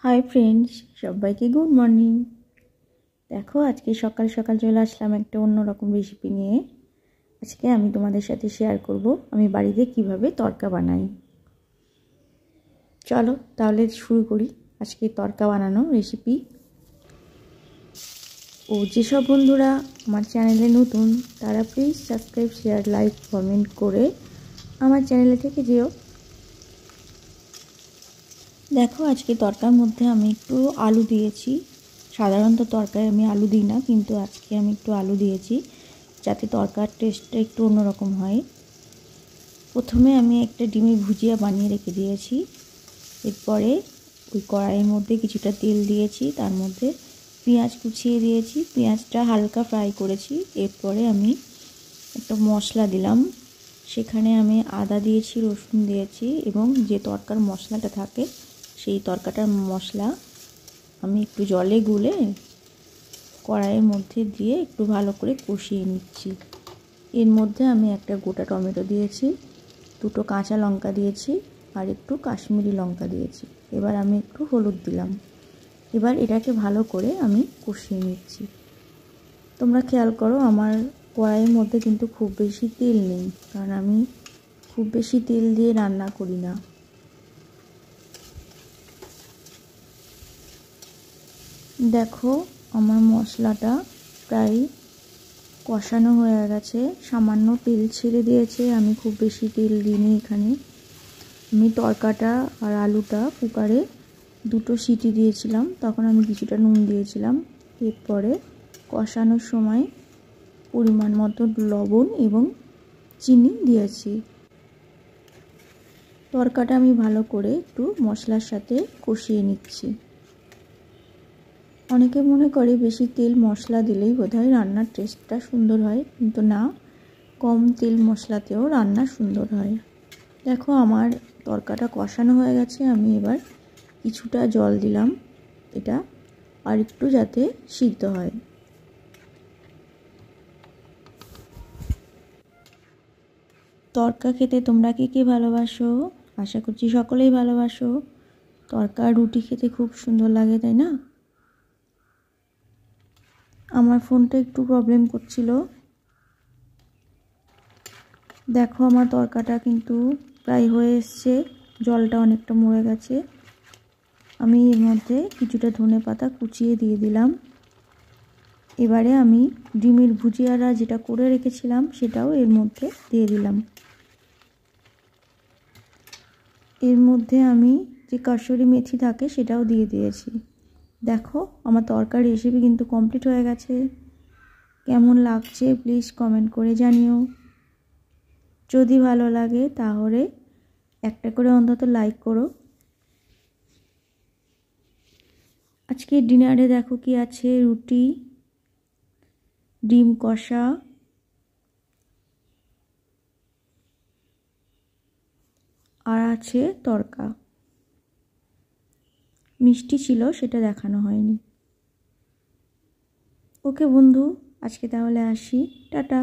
Hi friends, সবাইকে good morning. দেখো, আজকে সকাল সকাল চলে আসলাম একটা অন্যরকম রেসিপি নিয়ে। আজকে আমি তোমাদের সাথে শেয়ার করব আমি বাড়িতে কিভাবে তড়কা বানাই। চলো তাহলে শুরু করি আজকে তড়কা বানানো রেসিপি। ও যেসব বন্ধুরা আমার চ্যানেলে নতুন তারা please subscribe, share, like, comment করে আমার চ্যানেলে থেকে যেও। দেখো, আজকে তড়কার মধ্যে আমি একটু আলু দিয়েছি। সাধারণত তড়কায় আমি আলু দিই না, কিন্তু আজকে আমি একটু আলু দিয়েছি যাতে তড়কার টেস্টটা একটু অন্যরকম হয়। প্রথমে আমি একটা ডিমের ভুজিয়া বানিয়ে রেখে দিয়েছি। এরপরে ওই কড়াইয়ের মধ্যে কিছুটা তেল দিয়েছি, তার মধ্যে পেঁয়াজ কুচিয়ে দিয়েছি, পেঁয়াজটা হালকা ফ্রাই করেছি। এরপরে আমি একটা মশলা দিলাম, সেখানে আমি আদা দিয়েছি, রসুন দিয়েছি এবং যে তড়কার মশলাটা থাকে সেই তড়কাটার মশলা আমি একটু জলে গুলে কড়াইয়ের মধ্যে দিয়ে একটু ভালো করে কষিয়ে নিচ্ছি। এর মধ্যে আমি একটা গোটা টমেটো দিয়েছি, দুটো কাঁচা লঙ্কা দিয়েছি আর একটু কাশ্মীরি লঙ্কা দিয়েছি। এবার আমি একটু হলুদ দিলাম। এবার এটাকে ভালো করে আমি কষিয়ে নিচ্ছি। তোমরা খেয়াল করো, আমার কড়াইয়ের মধ্যে কিন্তু খুব বেশি তেল নেই, কারণ আমি খুব বেশি তেল দিয়ে রান্না করি না। দেখো, আমার মশলাটা প্রায় কষানো হয়ে গেছে, সামান্য তেল ছেড়ে দিয়েছে। আমি খুব বেশি তেল দিইনি এখানে। আমি তড়কাটা আর আলুটা কুকারে দুটো সিটি দিয়েছিলাম, তখন আমি কিছুটা নুন দিয়েছিলাম। এরপরে কষানোর সময় পরিমাণ মতো লবণ এবং চিনি দিয়েছি। তড়কাটা আমি ভালো করে একটু মশলার সাথে কষিয়ে নিচ্ছি। অনেকে মনে করে বেশি তেল মশলা দিলেই বোধহয় রান্নার টেস্টটা সুন্দর হয়, কিন্তু না, কম তেল মশলাতেও রান্না সুন্দর হয়। দেখো, আমার তড়কাটা কষানো হয়ে গেছে। আমি এবার কিছুটা জল দিলাম, এটা আর একটু যাতে সিদ্ধ হয়। তড়কা খেতে তোমরা কে ভালোবাসো? আশা করছি সকলেই ভালোবাসো। তড়কা রুটি খেতে খুব সুন্দর লাগে, তাই না? আমার ফোনটা একটু প্রবলেম করছিল। দেখো, আমার তড়কাটা কিন্তু প্রায় হয়ে এসছে, জলটা অনেকটা মরে গেছে। আমি এর মধ্যে কিছুটা ধনেপাতা কুচিয়ে দিয়ে দিলাম। এবারে আমি ডিমের ভুজিয়াটা যেটা করে রেখেছিলাম সেটাও এর মধ্যে দিয়ে দিলাম। এর মধ্যে আমি যে কাসুরি মেথি থাকে সেটাও দিয়ে দিয়েছি। দেখো, আমার তড়কার রেসিপি কিন্তু কমপ্লিট হয়ে গেছে। কেমন লাগছে প্লিজ কমেন্ট করে জানিও। যদি ভালো লাগে তাহলে একটা করে অন্তত লাইক করো। আজকে ডিনারে দেখো কি আছে, রুটি, ডিম কষা আর আছে তড়কা। মিষ্টি ছিল, সেটা দেখানো হয়নি। ওকে বন্ধু, আজকে তাহলে আসি, টাটা।